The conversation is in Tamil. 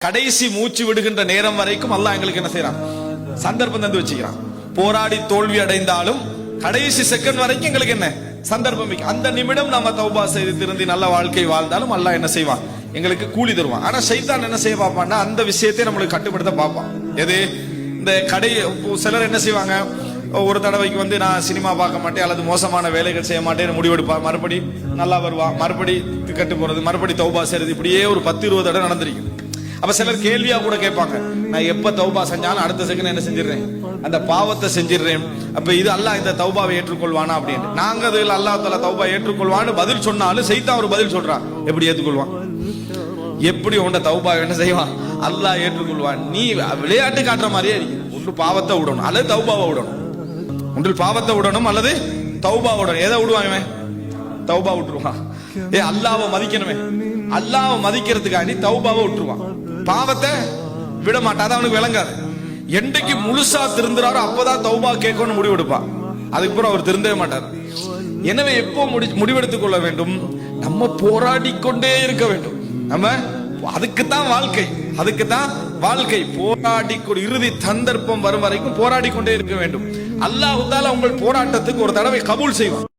கடைசி மூச்சு விடுகின்ற நேரம் வரைக்கும் அல்லாஹ் எங்களுக்கு என்ன செய்யறான், சந்தர்ப்பம் தந்து வச்சுக்கிறான். போராடி தோல்வி அடைந்தாலும் கடைசி செகண்ட் வரைக்கும் எங்களுக்கு என்ன சந்தர்ப்பம். அந்த நிமிடம் நம்ம தௌபா செய்து திருந்தி நல்ல வாழ்க்கை வாழ்ந்தாலும் அல்லாஹ் என்ன செய்வான், எங்களுக்கு கூலி தருவான். ஆனா ஷைத்தான் என்ன செய்ய பார்ப்பான்னா, அந்த விஷயத்தை நம்மளுக்கு கட்டுப்படுத்த பார்ப்பான். எது, இந்த சிலர் என்ன செய்வாங்க, ஒரு தடவைக்கு வந்து நான் சினிமா பார்க்க மாட்டேன் அல்லது மோசமான வேலைகள் செய்ய மாட்டேன் முடிவெடுப்பா, மறுபடி நல்லா வருவா, மறுபடி கட்டு போறது, மறுபடி தௌபா செய்யறது, இப்படியே ஒரு 10-20 தடவை நடந்திருக்கு. அப்ப சிலர் கேள்வியா கூட கேட்பாங்க, நான் எப்ப தௌபா செஞ்சாலும் அடுத்த செகண்ட் என்ன செஞ்சிடறேன், அந்த பாவத்தை செஞ்சிடறேன். அப்ப இது அல்லாஹ் இந்த தௌபாவை ஏற்றுக்கொள்வானா அப்படின்னு. நாங்க அதுல அல்லாஹ் தஆலா தௌபா ஏற்றுக்கொள்வான்னு பதில் சொன்னாலும் சைத்தான் ஒரு பதில் சொல்றான். எப்படி ஏற்றுக்கொள்வான், எப்படி உண்ட தௌபா என்ன செய்வான், அல்லாஹ் ஏற்றுக்கொள்வான். நீ விளையாட்டு காட்டுற மாதிரியே இருக்கு. ஒன்று பாவத்தை விடணும் அல்லது தௌபாவை விடணும். ஒன்றில் பாவத்தை விடணும் அல்லது தௌபா விடணும். எதை விடுவான், தௌபா விட்டுருவான். அல்லாஹ்வை மதிக்கணுமே, அல்லாஹ்வை மதிக்கிறதுக்காண்டி தௌபாவை விட்டுருவான், பாவத்தை விட மாட்டான். அவனுக்கு விளங்காது. என்றைக்கு முழுசா திருந்துறாரோ அப்பதான் தௌபா கேட்கணும்னு முடிவெடுப்பான். அதுக்கப்புறம் அவர் திருந்தவே மாட்டார். எனவே எப்போ முடிவெடுத்துக் கொள்ள வேண்டும், நம்ம போராடி கொண்டே இருக்க வேண்டும். நம்ம அதுக்குத்தான் வாழ்க்கை, அதுக்குத்தான் வாழ்க்கை. போராடி இறுதி சந்தர்ப்பம் வரும் வரைக்கும் போராடி கொண்டே இருக்க வேண்டும். அல்லாஹ் தஆலா உங்கள் போராட்டத்துக்கு ஒரு தடவை கபூல் செய்வான்.